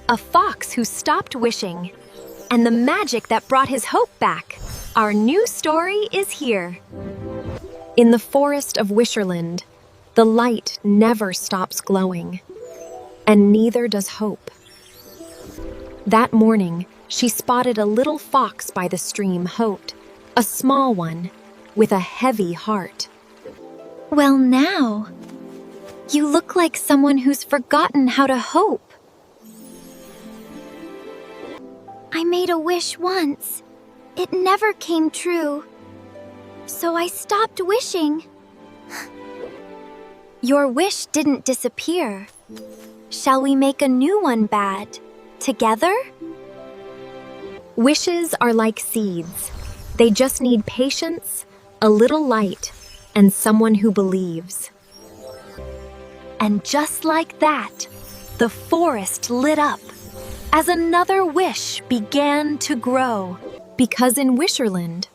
a fox who stopped wishing, and the magic that brought his hope back. Our new story is here. In the forest of Wisherland, the light never stops glowing, and neither does hope. That morning, she spotted a little fox by the stream, Hope, a small one with a heavy heart. Well now, you look like someone who's forgotten how to hope. I made a wish once. It never came true. So I stopped wishing. Your wish didn't disappear. Shall we make a new one bad, together? Wishes are like seeds. They just need patience, a little light, and someone who believes. And just like that, the forest lit up as another wish began to grow. Because in Wisherland,